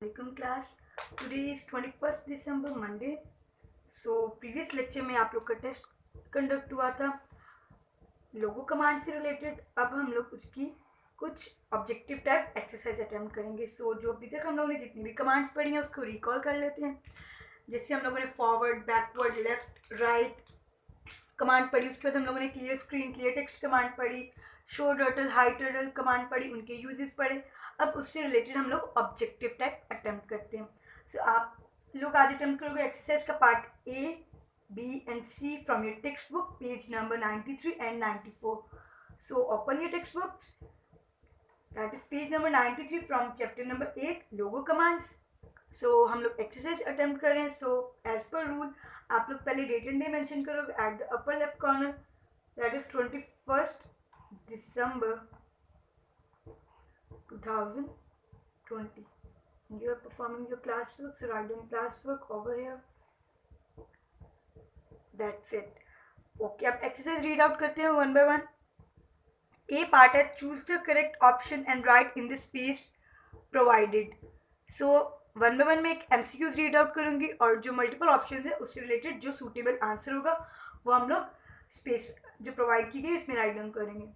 Welcome class. Today is 21st December Monday. So previous lecture में आप लोग का टेस्ट कंडक्ट हुआ था लोगो कमांड से रिलेटेड। अब हम लोग उसकी कुछ ऑब्जेक्टिव टाइप एक्सरसाइज अटेम्प्ट करेंगे। जो अभी तक हम लोगों ने जितनी भी कमांड्स पढ़ी हैं उसको रिकॉल कर लेते हैं। जैसे हम लोगों ने forward, backward, left, right command पढ़ी, उसके बाद हम लोगों ने clear screen, clear text command पढ़ी, show turtle, hide turtle command पढ़ी, उनके यूजेस पढ़े। अब उससे रिलेटेड हम लोग ऑब्जेक्टिव टाइप अटेम्प्ट करते हैं। आप लोग आज अटेम्प्ट करोगे एक्सरसाइज का part A, B and C from your text book, page number 93 and 94. So open your textbooks. That is page number 93 from chapter number 8, logo commands. हम लोग एक्सरसाइज अटेम्प्ट कर रहे हैं। एज पर रूल आप लोग पहले date and day mention करोगे at the upper left corner, that is 21st December 2020. You are performing your classwork, so write down classwork over here. That's it. Okay, अब exercise read out करते हैं one by one. A part है choose the correct option and write in the space provided. One by one में एक MCQs read out करूंगी और जो multiple option है उससे रिलेटेड जो सूटेबल आंसर होगा वो हम लोग स्पेस जो प्रोवाइड की गई इसमें राइट डाउन करेंगे।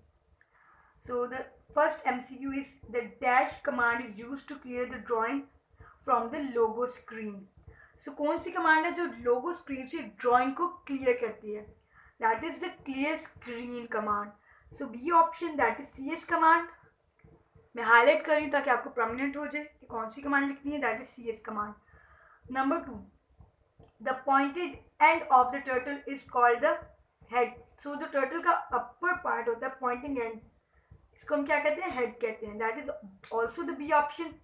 So the first MCQ is the dash command is use to clear the drawing from the logo screen. कौन सी कमांड है जो लोगो स्क्रीन से ड्राइंग को क्लियर करती है? That is the clear screen command. B option, that is CS command. मैं highlight कर रही हूँ ताकि आपको प्रोमिनेंट हो जाए कि कौन सी कमांड लिखनी है। That is CS command. Number 2, the pointed end of the turtle is called the head. जो टर्टल का अपर पार्ट होता है, पॉइंटिंग एंड, इसको हम क्या कहते हैं? हेड कहते हैं। That is also the B option,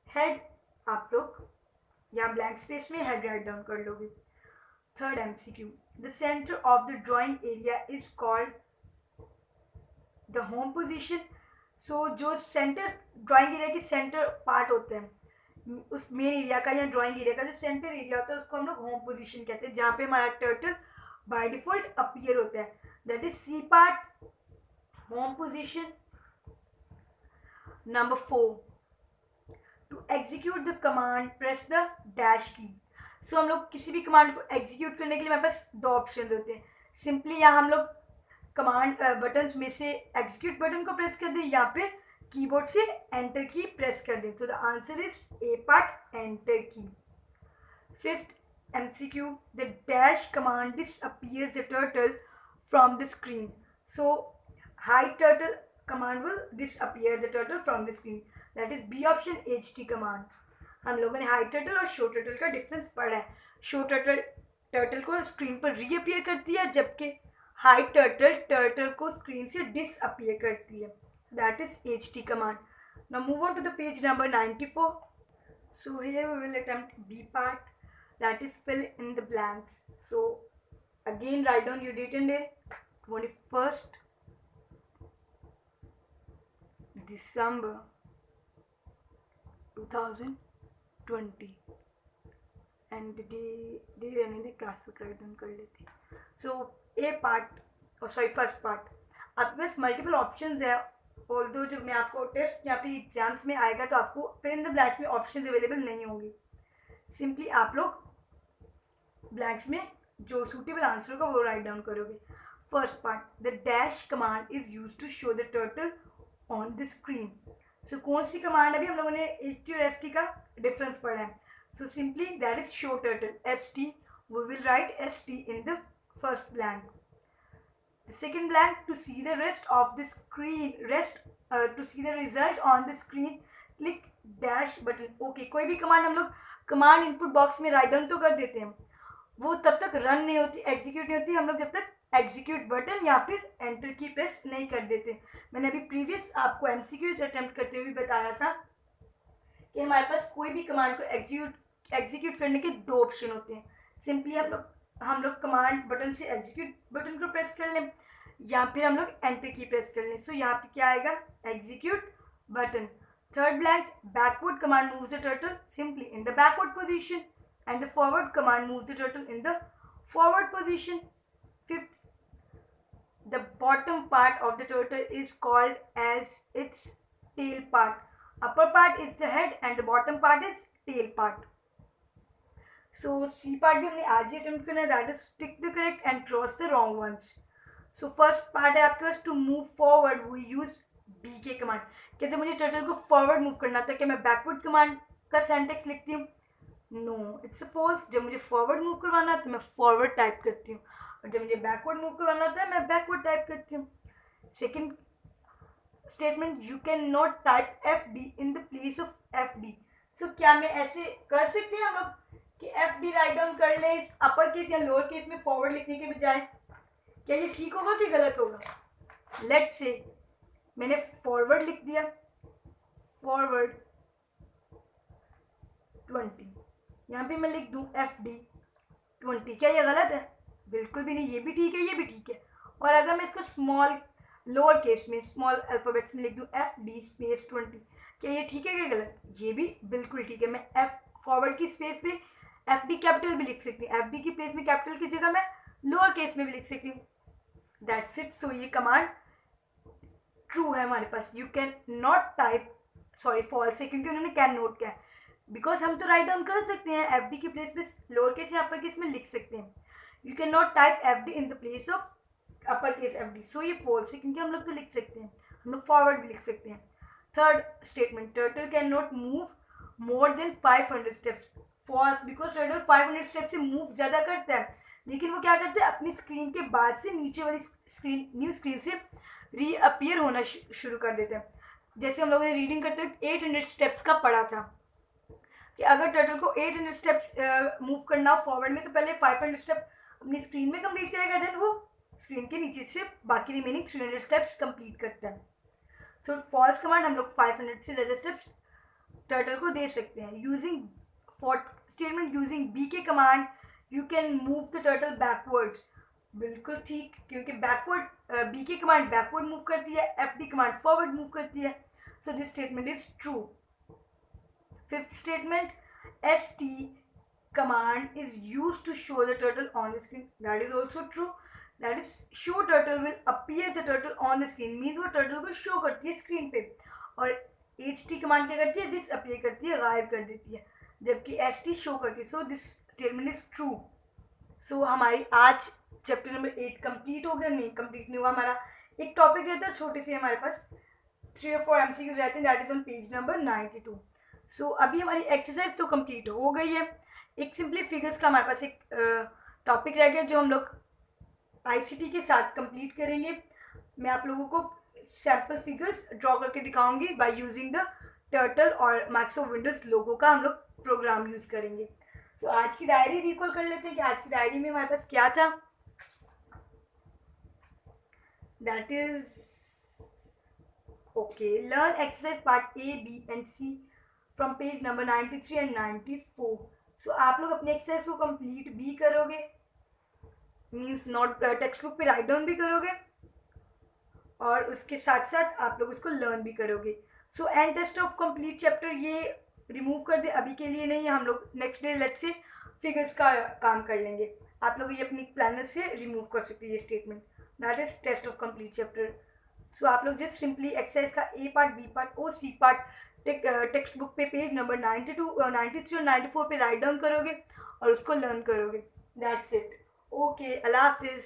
head. आप लोग यहाँ ब्लैंक स्पेस में हेड राइट डाउन कर लोगे। Third MCQ, the center of the drawing area is called the home position. जो सेंटर ड्राइंग एरिया की सेंटर पार्ट होता है उस मेन एरिया का या ड्राइंग एरिया का जो सेंटर एरिया होता है उसको हम लोग होम पोजीशन कहते हैं, जहाँ पे हमारा टर्टल बाय डिफॉल्ट अपीयर होता है। That is C part, home position. Number 4, to execute the command press the dash key. हम लोग किसी भी कमांड को एग्जीक्यूट करने के लिए हमारे पास दो ऑप्शन होते हैं। सिंपली यहाँ हम लोग कमांड बटन्स में से एग्जीक्यूट बटन को प्रेस कर दें या फिर कीबोर्ड से एंटर की प्रेस कर दें। The answer is A part, enter key. Fifth MCQ, the dash command disappears the turtle from the screen. Hide turtle command will disappear the turtle from the screen. That is B option, HT command. हम लोगों ने hide turtle और show turtle का difference पढ़ा है। Show turtle को screen पर reappear करती है, जबकि हाइड टर्टल को स्क्रीन से डिसअपियर करती है। That is HT command. Now move on to the page number 94. Here we will attempt B part, that is fill in the blanks. Again write down your date and day, 21st December 2020 and the day रहने दे, class को right down कर लेते हैं। ए part, first part, आपके पास multiple options है। Although जब मैं आपको टेस्ट या फिर एग्जाम्स में आएगा तो आपको फिल इन द ब्लैंक्स में ऑप्शंस अवेलेबल नहीं होंगे। सिंपली आप लोग ब्लैंक्स में जो सूटेबल आंसर होगा वो राइट डाउन करोगे। First part, the dash command is use to show the turtle on the screen. कौन सी कमांड? अभी हम लोगों ने HT और ST का डिफरेंस पढ़ा है। Simply that is show turtle, ST। We will write ST in the first blank. The second blank, to see the rest of the screen, to see the result on the screen, click dash button. Okay, कोई भी command हम लोग command input box में write down तो कर देते हैं, वो तब तक रन नहीं होती, एग्जीक्यूट नहीं होती, हम लोग जब तक एग्जीक्यूट बटन या फिर एंटर की प्रेस नहीं कर देते। मैंने अभी प्रीवियस आपको MCQs अटेम्प्ट करते हुए बताया था कि हमारे पास कोई भी कमांड को एग्जीक्यूट करने के दो ऑप्शन होते हैं। सिंपली हम लोग कमांड बटन से एग्जीक्यूट बटन को प्रेस कर लें या फिर हम लोग एंटर की प्रेस कर लें। यहाँ पे क्या आएगा? Execute button. Third blank, backward command moves the turtle simply in the backward position and the forward command moves the turtle in the forward position. Fifth, the bottom part of the turtle is called as its tail part. Upper part is the head and the bottom part is tail part. So C part भी हमने आज ही attempt करना है, that is tick the correct and cross the wrong ones. So first part है आपके पास, to move forward we use B K command. कहते मुझे टर्टल को फॉरवर्ड मूव करना था, क्या मैं बैकवर्ड कमांड का सेंटेक्स लिखती हूँ? No, it's false. जब मुझे फॉरवर्ड मूव करवाना है तो मैं फॉरवर्ड टाइप करती हूँ, और जब मुझे बैकवर्ड मूव करवाना था मैं बैकवर्ड टाइप करती हूँ. Second statement, you can not type F D in the place of F D. So क्या मैं ऐसे कर सकते हैं हम लोग कि एफ डी राइट डाउन कर ले इस अपर केस या लोअर केस में फॉरवर्ड लिखने के बजाय? क्या ये ठीक होगा कि गलत होगा? लेट से मैंने फॉरवर्ड लिख दिया, फॉरवर्ड 20, यहाँ पे मैं लिख दूँ एफ डी 20. क्या ये गलत है? बिल्कुल भी नहीं, ये भी ठीक है, ये भी ठीक है. और अगर मैं इसको स्मॉल लोअर केस में स्मॉल अल्फ़ाबेट्स में लिख दूँ एफ डी स्पेस 20, क्या ये ठीक है कि गलत? ये भी बिल्कुल ठीक है. मैं एफ फॉरवर्ड की स्पेस पे एफ डी कैपिटल भी लिख सकती हूँ, एफ डी की प्लेस में कैपिटल की जगह मैं लोअर केस में भी लिख सकती हूँ. That's it. सो ये कमांड ट्रू है हमारे पास. You can not type, sorry false है क्योंकि उन्होंने कैन नोट किया है, बिकॉज हम तो राइट डाउन कर सकते हैं एफ डी की प्लेस पे लोअर केस या अपर केस में लिख सकते हैं. You can not type F D in the place of upper case F D. So ये फॉल्स है क्योंकि हम लोग तो लिख सकते हैं, हम लोग फॉरवर्ड भी लिख सकते हैं. Third statement, turtle can not move more than 500 steps. False, because turtle 500 step से मूव ज़्यादा करता है, लेकिन वो क्या करता है अपनी स्क्रीन के बाद से नीचे वाली स्क्रीन, न्यू स्क्रीन से रीअपियर होना शुरू कर देता है. जैसे हम लोगों ने रीडिंग करते हुए 800 स्टेप्स का पढ़ा था कि अगर टर्टल को 800 स्टेप्स मूव करना हो फॉरवर्ड में तो पहले 500 स्टेप अपनी स्क्रीन में कंप्लीट करेगा, देन वो स्क्रीन के नीचे से बाकी रिमेनिंग 300 स्टेप्स कंप्लीट करता है. सो फॉल्स कमांड हम लोग 500 से ज़्यादा स्टेप्स टर्टल को दे सकते हैं. Using fourth statement, using B K command you can move the turtle backwards. बिल्कुल ठीक, क्योंकि backward B K command backward move करती है, F D command forward move करती है. So this statement is true. Fifth statement, S T command is used to show the turtle on the screen. That is also true. That is, show turtle will appear the turtle on the screen, means वो turtle को show करती है screen पे. और ht command क्या करती है? Disappear करती है, गायब कर देती है, जबकि st शो करती है. So this statement is true. So हमारी आज चैप्टर नंबर 8 कंप्लीट हो गया. नहीं, कंप्लीट नहीं हुआ. हमारा एक टॉपिक रहता है छोटे से, हमारे पास 3 और 4 MCQs रहते हैं, that is on page number 92. सो अभी हमारी एक्सरसाइज तो कंप्लीट हो गई है. एक सिंपली फिगर्स का हमारे पास एक टॉपिक रह गया जो हम लोग आईसीटी के साथ कंप्लीट करेंगे. मैं आप लोगों को सैम्पल फिगर्स ड्रॉ करके दिखाऊंगी बाय यूजिंग द टर्टल और माइक्रोसॉफ्ट विंडोज लोगो का हम लोग प्रोग्राम यूज़ करेंगे. सो आज की डायरी रिकॉल कर लेते हैं कि आज की डायरी में हमारे पास क्या था. That is okay, learn exercise part A B and C from page number 93 and 94. सो आप लोग अपने एक्सरसाइज को कंप्लीट भी करोगे, मीन्स नोट टेक्स्ट बुक पे राइट डाउन भी करोगे, और उसके साथ साथ आप लोग उसको लर्न भी करोगे. So and test of complete chapter ये रिमूव कर दे, अभी के लिए नहीं. हम लोग नेक्स्ट डे लेट से फिगर्स का काम कर लेंगे. आप लोग ये अपनी प्लानर से रिमूव कर सकते हैं ये statement. That is test of complete chapter. So आप लोग जस्ट सिंपली एक्सरसाइज का ए पार्ट, बी पार्ट और सी पार्ट टेक्स्ट बुक पे पेज नंबर 92, 93 और 94 पे राइट डाउन करोगे और उसको लर्न करोगे. That's it. ओके, अल्लाह हाफिज़.